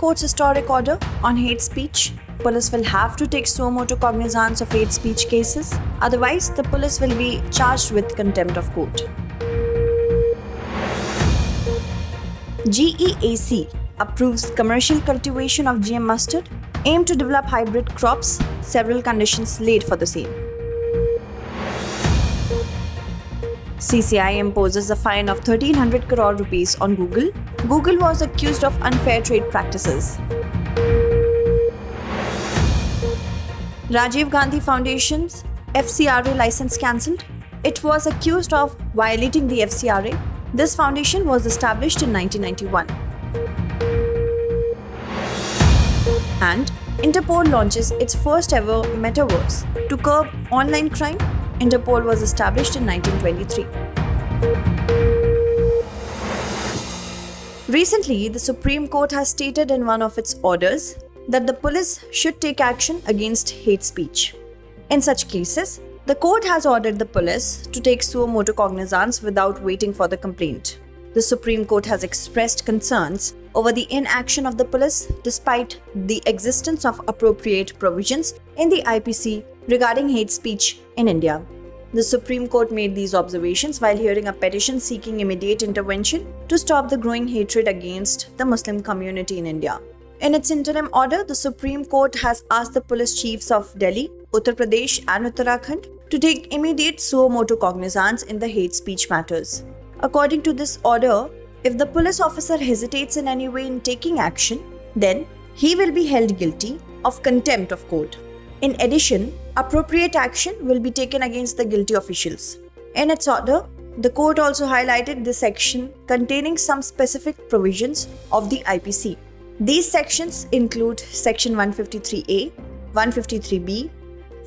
Court's historic order on hate speech, police will have to take suo motu cognizance of hate speech cases. Otherwise, the police will be charged with contempt of court. GEAC approves commercial cultivation of GM mustard, aim to develop hybrid crops, several conditions laid for the same. CCI imposes a fine of 1300 crore rupees on Google. Google was accused of unfair trade practices. Rajiv Gandhi Foundation's FCRA license cancelled. It was accused of violating the FCRA. This foundation was established in 1991. And Interpol launches its first ever Metaverse to curb online crime. Interpol was established in 1923. Recently, the Supreme Court has stated in one of its orders that the police should take action against hate speech. In such cases, the court has ordered the police to take suo motu cognizance without waiting for the complaint. The Supreme Court has expressed concerns over the inaction of the police despite the existence of appropriate provisions in the IPC regarding hate speech in India. The Supreme Court made these observations while hearing a petition seeking immediate intervention to stop the growing hatred against the Muslim community in India. In its interim order, the Supreme Court has asked the police chiefs of Delhi, Uttar Pradesh and Uttarakhand to take immediate suo motu cognizance in the hate speech matters. According to this order, if the police officer hesitates in any way in taking action, then he will be held guilty of contempt of court. In addition, appropriate action will be taken against the guilty officials. In its order, the court also highlighted the section containing some specific provisions of the IPC. These sections include Section 153A, 153B,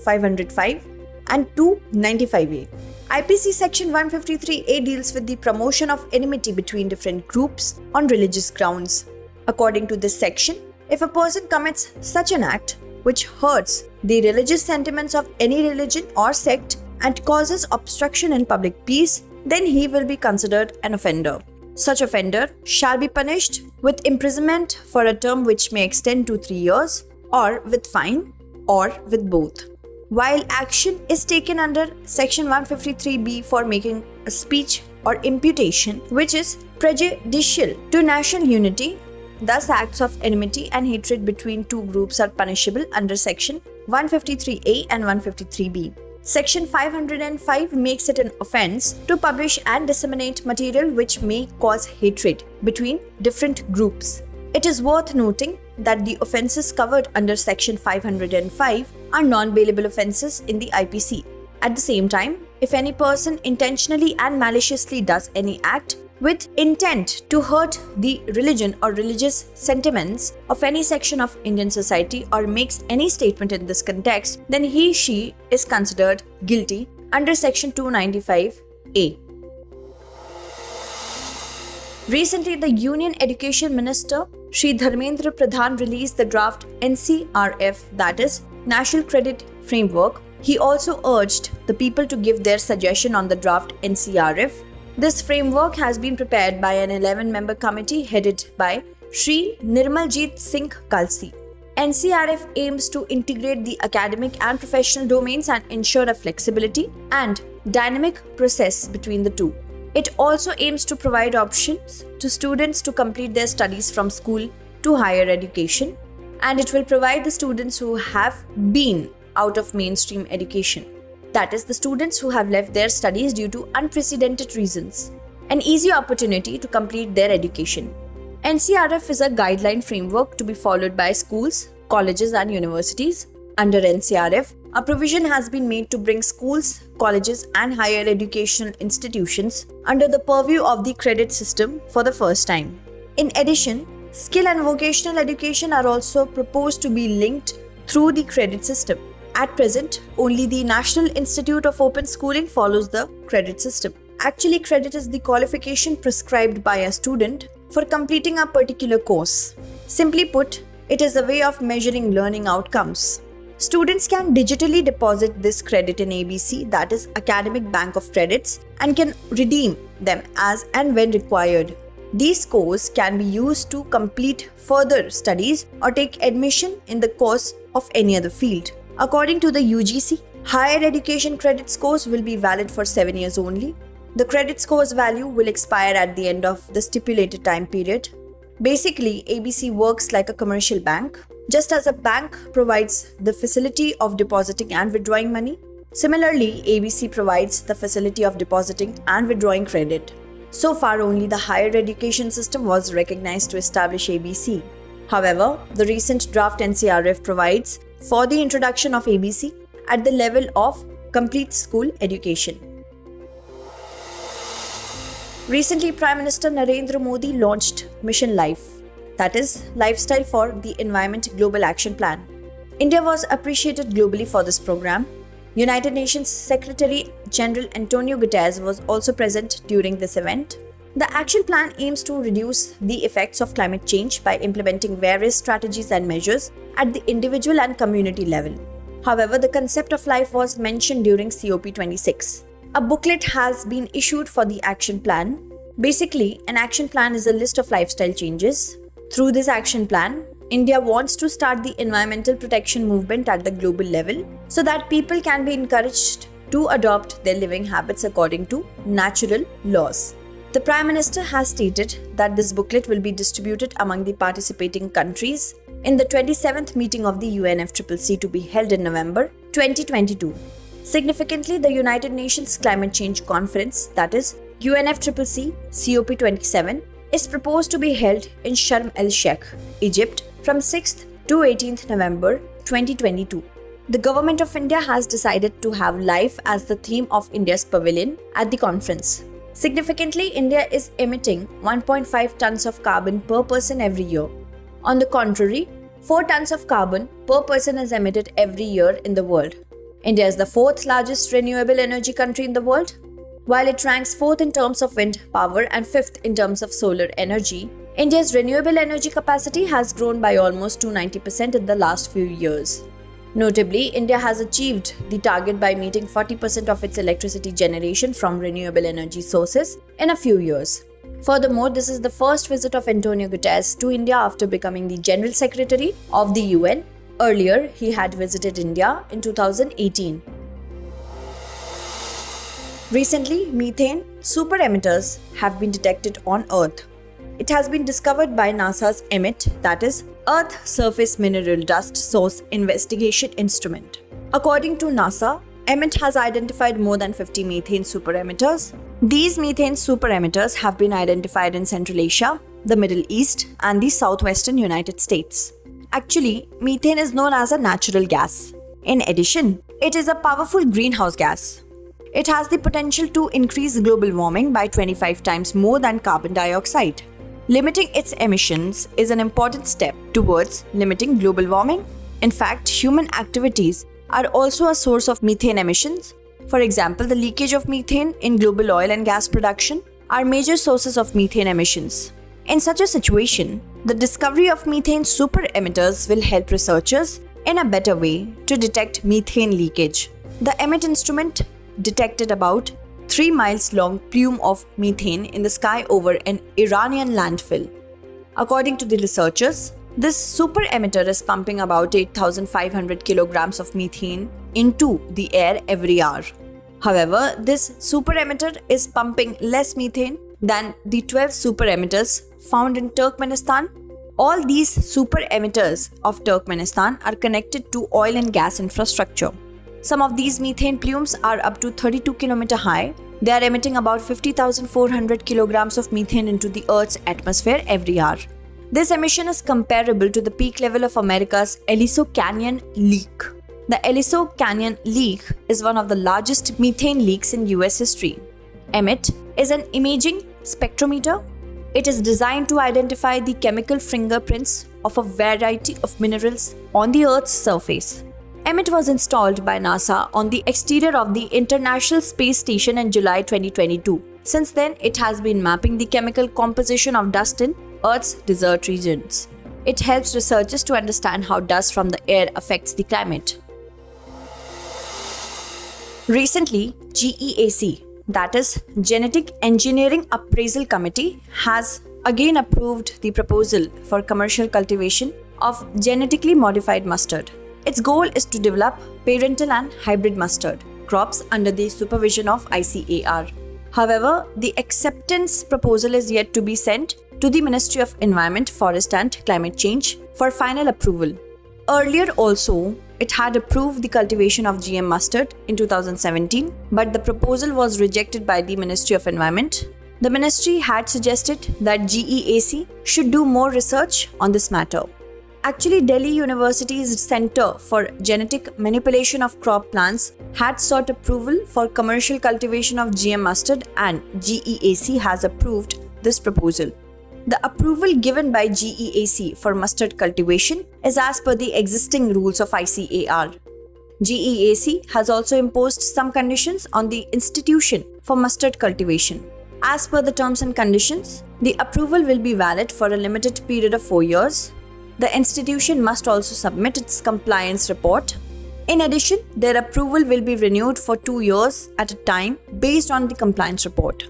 505 and 295A. IPC Section 153A deals with the promotion of enmity between different groups on religious grounds. According to this section, if a person commits such an act which hurts the religious sentiments of any religion or sect and causes obstruction in public peace, then he will be considered an offender. Such offender shall be punished with imprisonment for a term which may extend to 3 years, or with fine, or with both. While action is taken under Section 153B for making a speech or imputation which is prejudicial to national unity, thus acts of enmity and hatred between two groups are punishable under Section 153A and 153B. Section 505 makes it an offence to publish and disseminate material which may cause hatred between different groups. It is worth noting that the offences covered under Section 505 are non-bailable offences in the IPC. At the same time, if any person intentionally and maliciously does any act with intent to hurt the religion or religious sentiments of any section of Indian society or makes any statement in this context, then he/she is considered guilty under Section 295A. Recently, the Union Education Minister Shri Dharmendra Pradhan released the draft NCRF, that is, National Credit Framework. He also urged the people to give their suggestion on the draft NCRF. This framework has been prepared by an 11-member committee headed by Shri Nirmaljit Singh Kalsi. NCRF aims to integrate the academic and professional domains and ensure a flexibility and dynamic process between the two. It also aims to provide options to students to complete their studies from school to higher education, and it will provide the students who have been out of mainstream education, that is, the students who have left their studies due to unprecedented reasons, an easy opportunity to complete their education. NCRF is a guideline framework to be followed by schools, colleges and universities. Under NCRF, a provision has been made to bring schools, colleges and higher educational institutions under the purview of the credit system for the first time. In addition, skill and vocational education are also proposed to be linked through the credit system. At present, only the National Institute of Open Schooling follows the credit system. Actually, credit is the qualification prescribed by a student for completing a particular course. Simply put, it is a way of measuring learning outcomes. Students can digitally deposit this credit in ABC, that is Academic Bank of Credits, and can redeem them as and when required. These scores can be used to complete further studies or take admission in the course of any other field. According to the UGC, higher education credit scores will be valid for 7 years only. The credit scores value will expire at the end of the stipulated time period. Basically, ABC works like a commercial bank. Just as a bank provides the facility of depositing and withdrawing money, similarly, ABC provides the facility of depositing and withdrawing credit. So far, only the higher education system was recognized to establish ABC. However, the recent draft NCRF provides for the introduction of ABC at the level of complete school education. Recently, Prime Minister Narendra Modi launched Mission Life, that is, Lifestyle for the Environment Global Action Plan. India was appreciated globally for this program. United Nations Secretary General Antonio Guterres was also present during this event. The action plan aims to reduce the effects of climate change by implementing various strategies and measures at the individual and community level. However, the concept of life was mentioned during COP26. A booklet has been issued for the action plan. Basically, an action plan is a list of lifestyle changes. Through this action plan, India wants to start the environmental protection movement at the global level so that people can be encouraged to adopt their living habits according to natural laws. The Prime Minister has stated that this booklet will be distributed among the participating countries in the 27th meeting of the UNFCCC to be held in November 2022. Significantly, the United Nations Climate Change Conference, that is UNFCCC COP27, is proposed to be held in Sharm el-Sheikh, Egypt from 6th to 18th November 2022. The Government of India has decided to have life as the theme of India's pavilion at the conference. Significantly, India is emitting 1.5 tons of carbon per person every year. On the contrary, 4 tons of carbon per person is emitted every year in the world. India is the 4th largest renewable energy country in the world. While it ranks 4th in terms of wind power and 5th in terms of solar energy, India's renewable energy capacity has grown by almost 290% in the last few years. Notably, India has achieved the target by meeting 40% of its electricity generation from renewable energy sources in a few years. Furthermore, this is the first visit of Antonio Guterres to India after becoming the General Secretary of the UN. Earlier, he had visited India in 2018. Recently, methane super emitters have been detected on Earth. It has been discovered by NASA's EMIT, that is, Earth Surface Mineral Dust Source Investigation Instrument. According to NASA, EMIT has identified more than 50 methane super emitters. These methane super emitters have been identified in Central Asia, the Middle East, and the southwestern United States. Actually, methane is known as a natural gas. In addition, it is a powerful greenhouse gas. It has the potential to increase global warming by 25 times more than carbon dioxide. Limiting its emissions is an important step towards limiting global warming. In fact, human activities are also a source of methane emissions. For example, the leakage of methane in global oil and gas production are major sources of methane emissions. In such a situation, the discovery of methane super emitters will help researchers in a better way to detect methane leakage. The EMIT instrument detected about 3 miles long plume of methane in the sky over an Iranian landfill. According to the researchers, this super emitter is pumping about 8,500 kilograms of methane into the air every hour. However, this super emitter is pumping less methane than the 12 super emitters found in Turkmenistan. All these super emitters of Turkmenistan are connected to oil and gas infrastructure. Some of these methane plumes are up to 32 km high. They are emitting about 50,400 kilograms of methane into the Earth's atmosphere every hour. This emission is comparable to the peak level of America's Aliso Canyon leak. The Aliso Canyon leak is one of the largest methane leaks in US history. EMIT is an imaging spectrometer. It is designed to identify the chemical fingerprints of a variety of minerals on the Earth's surface. EMIT was installed by NASA on the exterior of the International Space Station in July 2022. Since then, it has been mapping the chemical composition of dust in Earth's desert regions. It helps researchers to understand how dust from the air affects the climate. Recently, GEAC, that is Genetic Engineering Appraisal Committee, has again approved the proposal for commercial cultivation of genetically modified mustard. Its goal is to develop parental and hybrid mustard crops under the supervision of ICAR. However, the acceptance proposal is yet to be sent to the Ministry of Environment, Forest and Climate Change for final approval. Earlier also, it had approved the cultivation of GM mustard in 2017, but the proposal was rejected by the Ministry of Environment. The ministry had suggested that GEAC should do more research on this matter. Actually, Delhi University's Center for Genetic Manipulation of Crop Plants had sought approval for commercial cultivation of GM mustard, and GEAC has approved this proposal. The approval given by GEAC for mustard cultivation is as per the existing rules of ICAR. GEAC has also imposed some conditions on the institution for mustard cultivation. As per the terms and conditions, the approval will be valid for a limited period of 4 years. The institution must also submit its compliance report. In addition, their approval will be renewed for 2 years at a time based on the compliance report.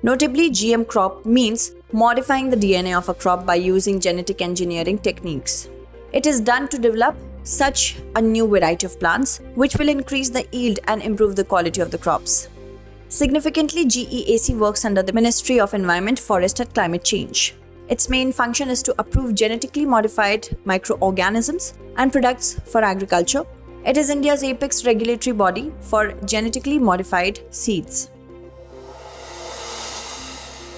Notably, GM crop means modifying the DNA of a crop by using genetic engineering techniques. It is done to develop such a new variety of plants which will increase the yield and improve the quality of the crops. Significantly, GEAC works under the Ministry of Environment, Forest and Climate Change. Its main function is to approve genetically modified microorganisms and products for agriculture. It is India's apex regulatory body for genetically modified seeds.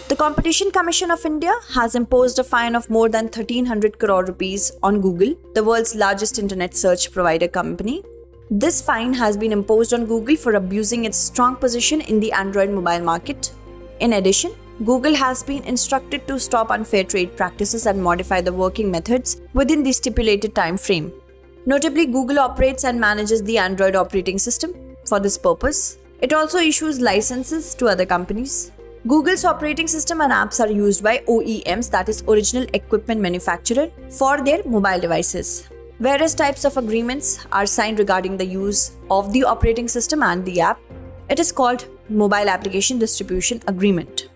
The Competition Commission of India has imposed a fine of more than 1300 crore rupees on Google, the world's largest internet search provider company. This fine has been imposed on Google for abusing its strong position in the Android mobile market. In addition, Google has been instructed to stop unfair trade practices and modify the working methods within the stipulated time frame. Notably, Google operates and manages the Android operating system. For this purpose, it also issues licenses to other companies. Google's operating system and apps are used by OEMs, that is original equipment manufacturer, for their mobile devices. Various types of agreements are signed regarding the use of the operating system and the app. It is called Mobile Application Distribution Agreement.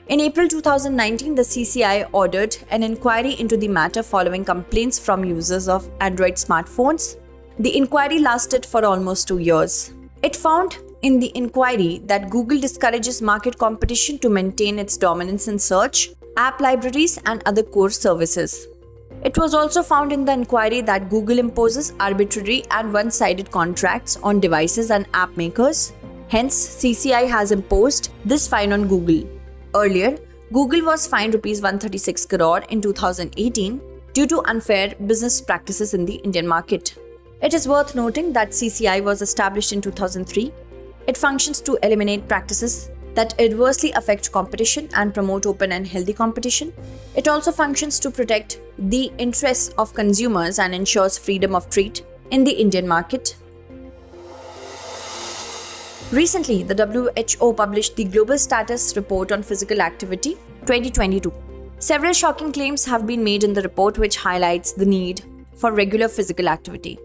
In April 2019, the CCI ordered an inquiry into the matter following complaints from users of Android smartphones. The inquiry lasted for almost 2 years. It found in the inquiry that Google discourages market competition to maintain its dominance in search, app libraries, and other core services. It was also found in the inquiry that Google imposes arbitrary and one-sided contracts on devices and app makers. Hence, CCI has imposed this fine on Google. Earlier, Google was fined Rs 136 crore in 2018 due to unfair business practices in the Indian market. It is worth noting that CCI was established in 2003. It functions to eliminate practices that adversely affect competition and promote open and healthy competition. It also functions to protect the interests of consumers and ensures freedom of trade in the Indian market. Recently, the WHO published the Global Status Report on Physical Activity 2022. Several shocking claims have been made in the report which highlights the need for regular physical activity.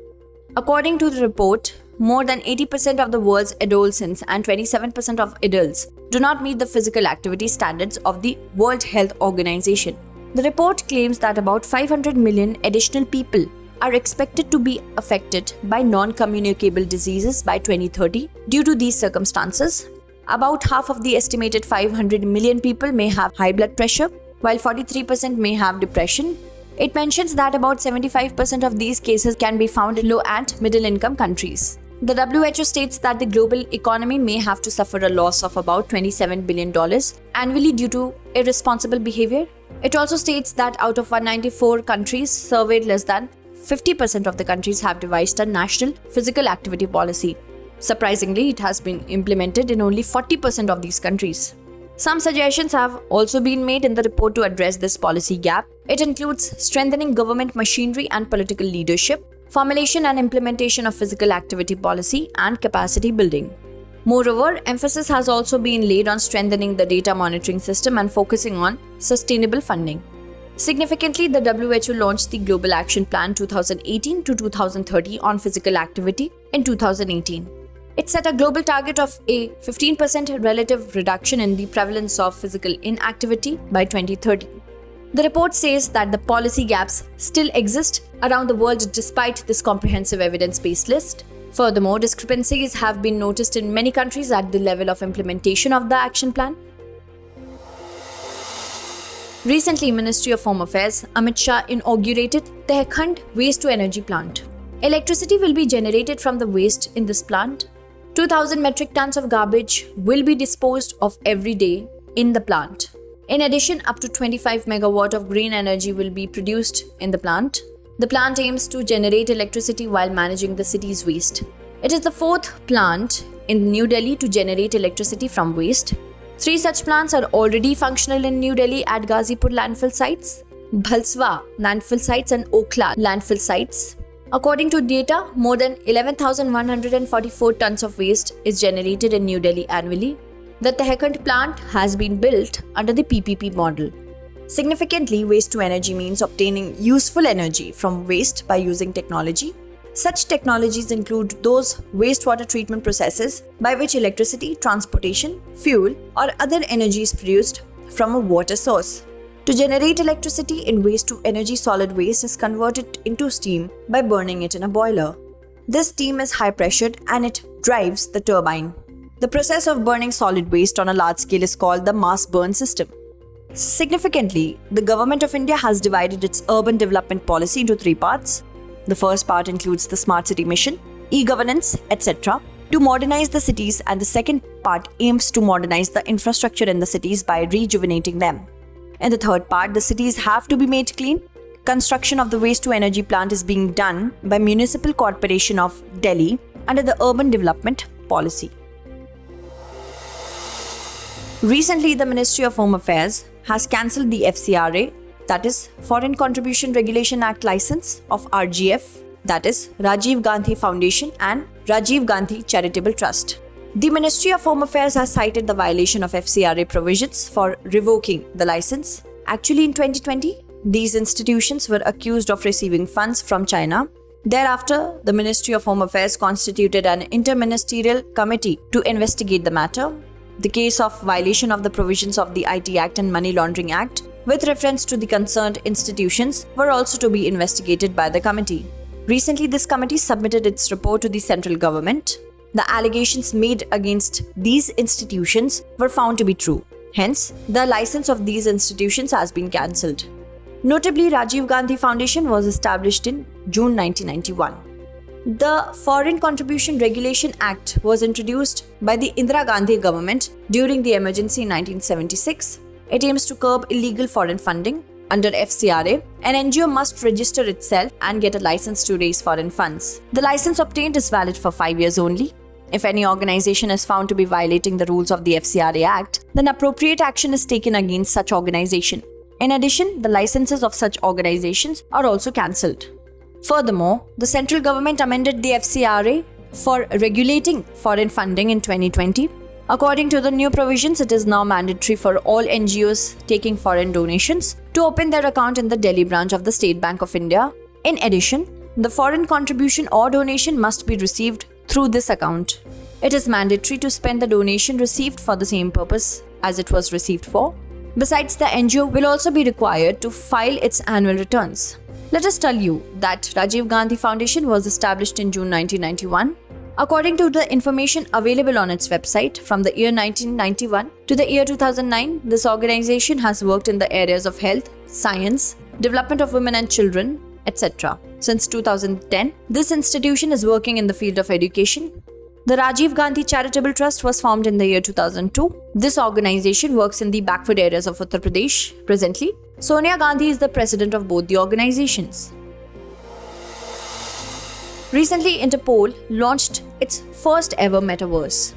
According to the report, more than 80% of the world's adolescents and 27% of adults do not meet the physical activity standards of the World Health Organization. The report claims that about 500 million additional people are expected to be affected by non-communicable diseases by 2030 due to these circumstances. About half of the estimated 500 million people may have high blood pressure, while 43% may have depression. It mentions that about 75% of these cases can be found in low and middle-income countries. The WHO states that the global economy may have to suffer a loss of about $27 billion annually due to irresponsible behavior. It also states that out of 194 countries surveyed, less than 50% of the countries have devised a national physical activity policy. Surprisingly, it has been implemented in only 40% of these countries. Some suggestions have also been made in the report to address this policy gap. It includes strengthening government machinery and political leadership, formulation and implementation of physical activity policy, and capacity building. Moreover, emphasis has also been laid on strengthening the data monitoring system and focusing on sustainable funding. Significantly, the WHO launched the Global Action Plan 2018 to 2030 on physical activity in 2018. It set a global target of a 15% relative reduction in the prevalence of physical inactivity by 2030. The report says that the policy gaps still exist around the world despite this comprehensive evidence-based list. Furthermore, discrepancies have been noticed in many countries at the level of implementation of the action plan. Recently, Ministry of Home Affairs Amit Shah inaugurated the Hekhand waste-to-energy plant. Electricity will be generated from the waste in this plant. 2,000 metric tons of garbage will be disposed of every day in the plant. In addition, up to 25 megawatt of green energy will be produced in the plant. The plant aims to generate electricity while managing the city's waste. It is the fourth plant in New Delhi to generate electricity from waste. 3 such plants are already functional in New Delhi at Ghazipur landfill sites, Bhalswa landfill sites and Okhla landfill sites. According to data, more than 11,144 tons of waste is generated in New Delhi annually. The Tehakand plant has been built under the PPP model. Significantly, waste-to-energy means obtaining useful energy from waste by using technology. Such technologies include those wastewater treatment processes by which electricity, transportation, fuel, or other energy is produced from a water source. To generate electricity in waste-to-energy, solid waste is converted into steam by burning it in a boiler. This steam is high-pressured and it drives the turbine. The process of burning solid waste on a large scale is called the mass burn system. Significantly, the Government of India has divided its urban development policy into 3 parts. The first part includes the Smart City Mission, e-governance, etc. to modernize the cities, and the second part aims to modernize the infrastructure in the cities by rejuvenating them. In the third part, the cities have to be made clean. Construction of the waste-to-energy plant is being done by Municipal Corporation of Delhi under the Urban Development Policy. Recently, the Ministry of Home Affairs has cancelled the FCRA, that is Foreign Contribution Regulation Act license of RGF, that is Rajiv Gandhi Foundation and Rajiv Gandhi Charitable Trust. The Ministry of Home Affairs has cited the violation of FCRA provisions for revoking the license. Actually, in 2020, these institutions were accused of receiving funds from China. Thereafter, the Ministry of Home Affairs constituted an interministerial committee to investigate the matter. The case of violation of the provisions of the IT Act and Money Laundering Act with reference to the concerned institutions were also to be investigated by the committee. Recently, this committee submitted its report to the central government. The allegations made against these institutions were found to be true. Hence, the license of these institutions has been cancelled. Notably, Rajiv Gandhi Foundation was established in June 1991. The Foreign Contribution Regulation Act was introduced by the Indira Gandhi government during the emergency in 1976. It aims to curb illegal foreign funding. Under FCRA, an NGO must register itself and get a license to raise foreign funds. The license obtained is valid for 5 years only. If any organization is found to be violating the rules of the FCRA Act, then appropriate action is taken against such organization. In addition, the licenses of such organizations are also cancelled. Furthermore, the central government amended the FCRA for regulating foreign funding in 2020. According to the new provisions, it is now mandatory for all NGOs taking foreign donations to open their account in the Delhi branch of the State Bank of India. In addition, the foreign contribution or donation must be received through this account. It is mandatory to spend the donation received for the same purpose as it was received for. Besides, the NGO will also be required to file its annual returns. Let us tell you that Rajiv Gandhi Foundation was established in June 1991. According to the information available on its website, from the year 1991 to the year 2009, this organization has worked in the areas of health, science, development of women and children, etc. Since 2010, this institution is working in the field of education. The Rajiv Gandhi Charitable Trust was formed in the year 2002. This organization works in the backward areas of Uttar Pradesh. Presently, Sonia Gandhi is the president of both the organizations. Recently, Interpol launched its first ever Metaverse.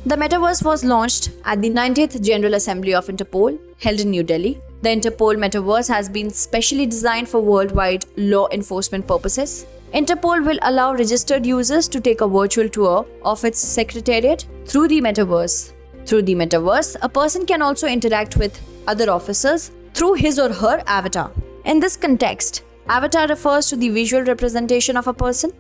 The Metaverse was launched at the 90th General Assembly of Interpol, held in New Delhi. The Interpol Metaverse has been specially designed for worldwide law enforcement purposes. Interpol will allow registered users to take a virtual tour of its secretariat through the Metaverse. Through the Metaverse, a person can also interact with other officers through his or her avatar. In this context, avatar refers to the visual representation of a person.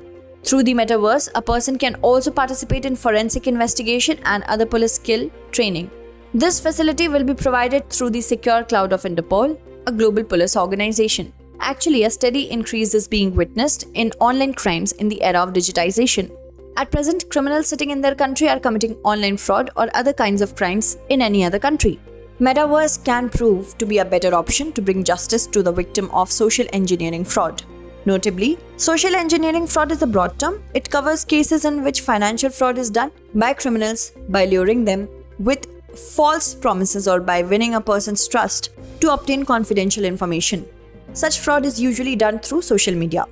Through the metaverse, a person can also participate in forensic investigation and other police skill training. This facility will be provided through the secure cloud of Interpol, a global police organization. Actually, a steady increase is being witnessed in online crimes in the era of digitization. At present, criminals sitting in their country are committing online fraud or other kinds of crimes in any other country. Metaverse can prove to be a better option to bring justice to the victim of social engineering fraud. Notably, social engineering fraud is a broad term. It covers cases in which financial fraud is done by criminals by luring them with false promises or by winning a person's trust to obtain confidential information. Such fraud is usually done through social media.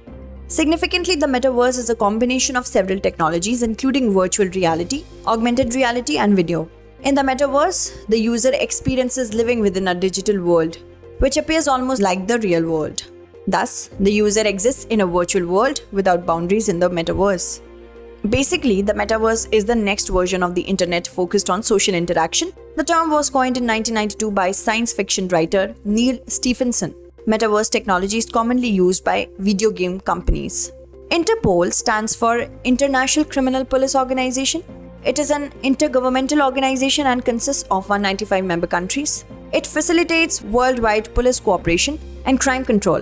Significantly, the metaverse is a combination of several technologies including virtual reality, augmented reality, and video. In the metaverse, the user experiences living within a digital world, which appears almost like the real world. Thus, the user exists in a virtual world without boundaries in the metaverse. Basically, the metaverse is the next version of the internet focused on social interaction. The term was coined in 1992 by science fiction writer Neil Stephenson. Metaverse technology is commonly used by video game companies. Interpol stands for International Criminal Police Organization. It is an intergovernmental organization and consists of 195 member countries. It facilitates worldwide police cooperation and crime control.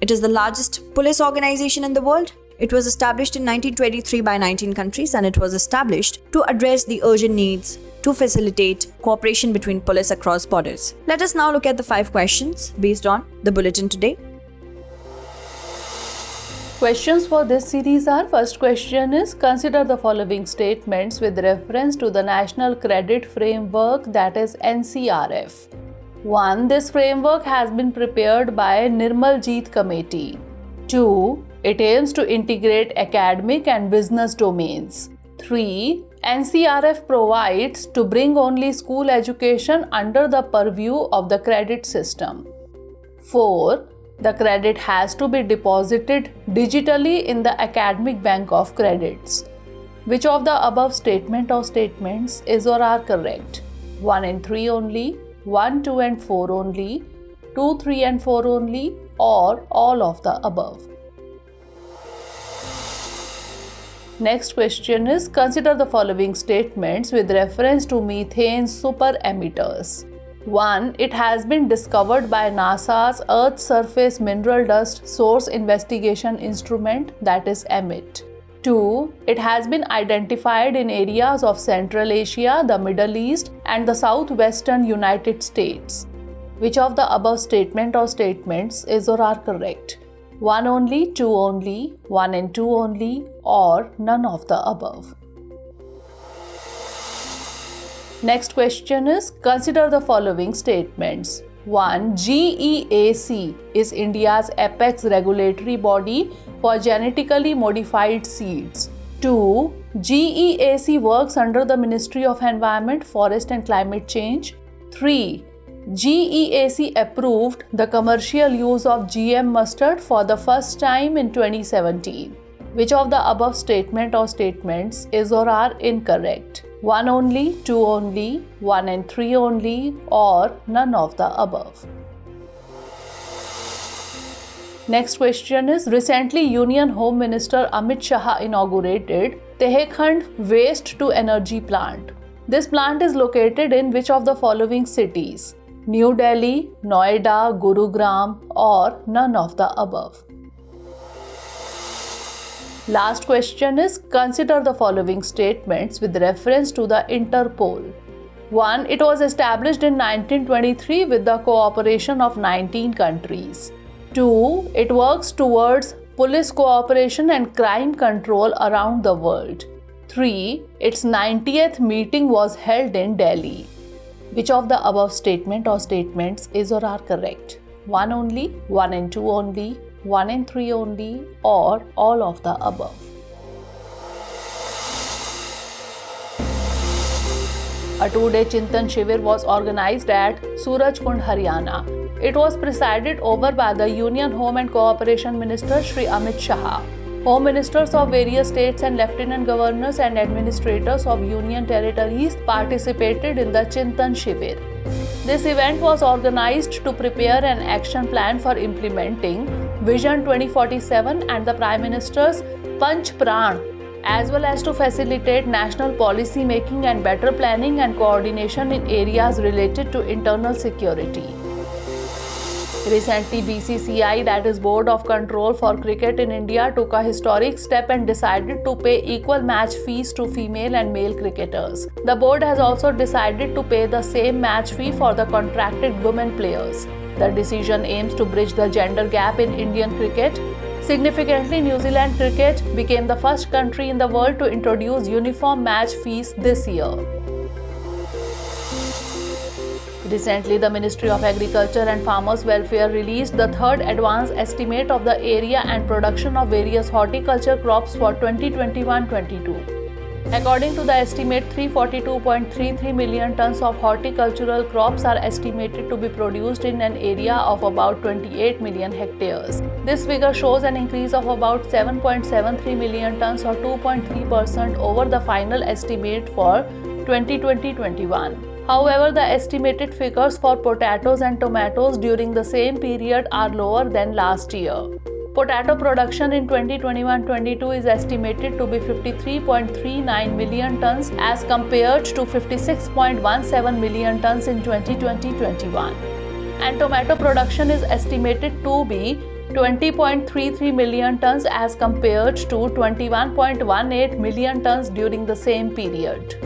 It is the largest police organization in the world. It was established in 1923 by 19 countries, and it was established to address the urgent needs to facilitate cooperation between police across borders. Let us now look at the 5 questions based on the bulletin today. Questions for this series are: first question is, consider the following statements with reference to the National Credit Framework, that is NCRF. 1. This framework has been prepared by Nirmaljeet Committee. 2. It aims to integrate academic and business domains. 3. NCRF provides to bring only school education under the purview of the credit system. 4. The credit has to be deposited digitally in the academic bank of credits. Which of the above statement or statements is or are correct? 1 and 3 only, 1, 2 and 4 only, 2, 3 and 4 only, or all of the above. Next question is, consider the following statements with reference to methane super emitters. 1. It has been discovered by NASA's Earth Surface Mineral Dust Source Investigation Instrument, that is EMIT. 2. It has been identified in areas of Central Asia, the Middle East, and the southwestern United States. Which of the above statement or statements is or are correct? 1 only, 2 only, 1 and 2 only, or none of the above. Next question is, consider the following statements. 1. GEAC is India's apex regulatory body for genetically modified seeds. 2. GEAC works under the Ministry of Environment, Forest and Climate Change. 3. GEAC approved the commercial use of GM mustard for the first time in 2017. Which of the above statement or statements is or are incorrect? 1 only, 2 only, 1 and 3 only, or none of the above. Next question is, recently Union Home Minister Amit Shah inaugurated Tehkhand Waste to Energy Plant. This plant is located in which of the following cities? New Delhi, Noida, Gurugram, or none of the above. Last question is, consider the following statements with reference to the Interpol. 1. It was established in 1923 with the cooperation of 19 countries. 2. It works towards police cooperation and crime control around the world. 3. Its 90th meeting was held in Delhi. Which of the above statement or statements is or are correct? 1 only, 1 and 2 only, 1 and 3 only, or all of the above. A 2-day Chintan Shivir was organized at Surajkund, Haryana. It was presided over by the Union Home and Cooperation Minister Shri Amit Shah. Home Ministers of various states and Lieutenant Governors and Administrators of Union Territories participated in the Chintan Shivir. This event was organized to prepare an action plan for implementing Vision 2047 and the Prime Minister's Panch Pran, as well as to facilitate national policy making and better planning and coordination in areas related to internal security. Recently, BCCI, that is Board of Control for Cricket in India, took a historic step and decided to pay equal match fees to female and male cricketers. The board has also decided to pay the same match fee for the contracted women players. The decision aims to bridge the gender gap in Indian cricket. Significantly, New Zealand cricket became the first country in the world to introduce uniform match fees this year. Recently, the Ministry of Agriculture and Farmers Welfare released the third advance estimate of the area and production of various horticulture crops for 2021-22. According to the estimate, 342.33 million tons of horticultural crops are estimated to be produced in an area of about 28 million hectares. This figure shows an increase of about 7.73 million tons or 2.3% over the final estimate for 2020-21. However, the estimated figures for potatoes and tomatoes during the same period are lower than last year. Potato production in 2021-22 is estimated to be 53.39 million tons as compared to 56.17 million tons in 2020-21. And tomato production is estimated to be 20.33 million tons as compared to 21.18 million tons during the same period.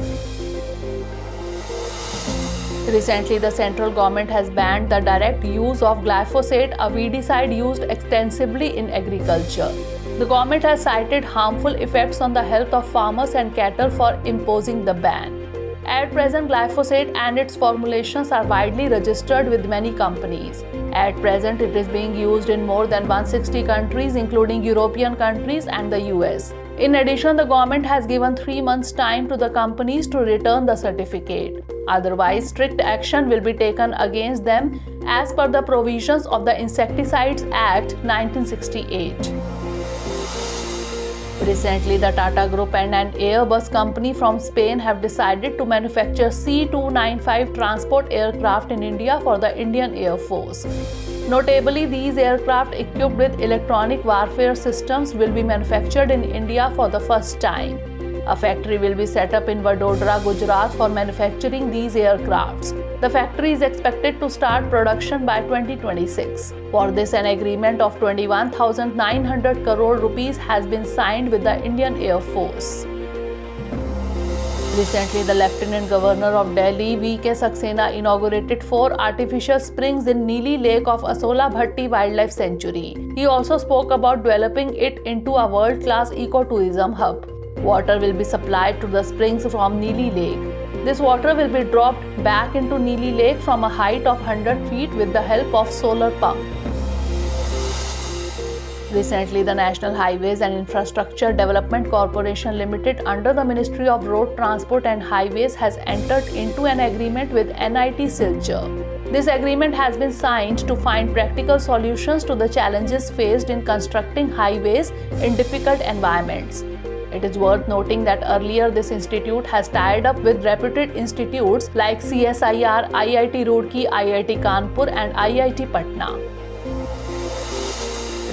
Recently, the central government has banned the direct use of glyphosate, a weedicide used extensively in agriculture. The government has cited harmful effects on the health of farmers and cattle for imposing the ban. At present, glyphosate and its formulations are widely registered with many companies. At present, it is being used in more than 160 countries, including European countries and the US. In addition, the government has given 3 months' time to the companies to return the certificate. Otherwise, strict action will be taken against them as per the provisions of the Insecticides Act 1968. Recently, the Tata Group and an Airbus company from Spain have decided to manufacture C-295 transport aircraft in India for the Indian Air Force. Notably, these aircraft equipped with electronic warfare systems will be manufactured in India for the first time. A factory will be set up in Vadodara, Gujarat for manufacturing these aircrafts. The factory is expected to start production by 2026. For this, an agreement of 21,900 crore rupees has been signed with the Indian Air Force. Recently, the Lieutenant Governor of Delhi, V.K. Saxena, inaugurated 4 artificial springs in Neeli Lake of Asola Bhatti Wildlife Sanctuary. He also spoke about developing it into a world-class ecotourism hub. Water will be supplied to the springs from Neeli Lake. This water will be dropped back into Neeli Lake from a height of 100 feet with the help of solar pump. Recently, the National Highways and Infrastructure Development Corporation Limited under the Ministry of Road Transport and Highways has entered into an agreement with NIT Silchar. This agreement has been signed to find practical solutions to the challenges faced in constructing highways in difficult environments. It is worth noting that earlier this institute has tied up with reputed institutes like CSIR, IIT Roorkee, IIT Kanpur and IIT Patna.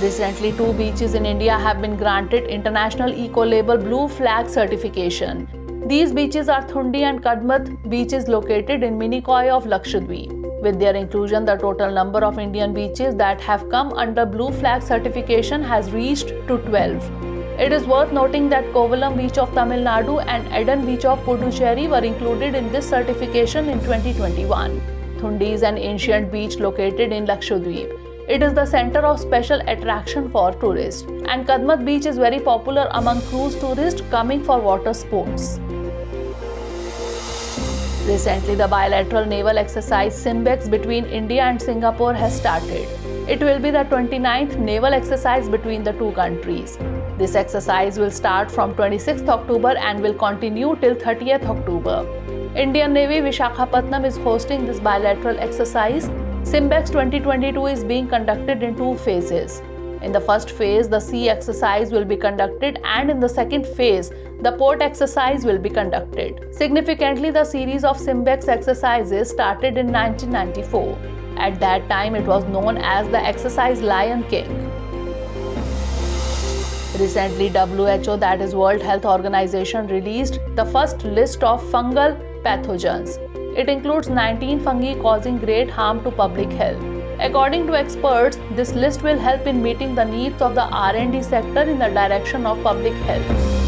Recently, 2 beaches in India have been granted International Eco-Label Blue Flag certification. These beaches are Thundi and Kadmat beaches located in Minicoy of Lakshadweep. With their inclusion, the total number of Indian beaches that have come under Blue Flag certification has reached to 12. It is worth noting that Kovalam Beach of Tamil Nadu and Eden Beach of Puducherry were included in this certification in 2021. Thundi is an ancient beach located in Lakshadweep. It is the center of special attraction for tourists, and Kadmat Beach is very popular among cruise tourists coming for water sports. Recently, the bilateral naval exercise SIMBEX between India and Singapore has started. It will be the 29th naval exercise between the two countries. This exercise will start from 26th October and will continue till 30th October. Indian Navy Visakhapatnam is hosting this bilateral exercise. SIMBEX 2022 is being conducted in 2 phases. In the first phase, the sea exercise will be conducted, and in the second phase, the port exercise will be conducted. Significantly, the series of SIMBEX exercises started in 1994. At that time, it was known as the exercise Lion King. Recently, WHO, that is World Health Organization, released the first list of fungal pathogens. It includes 19 fungi causing great harm to public health. According to experts, this list will help in meeting the needs of the R&D sector in the direction of public health.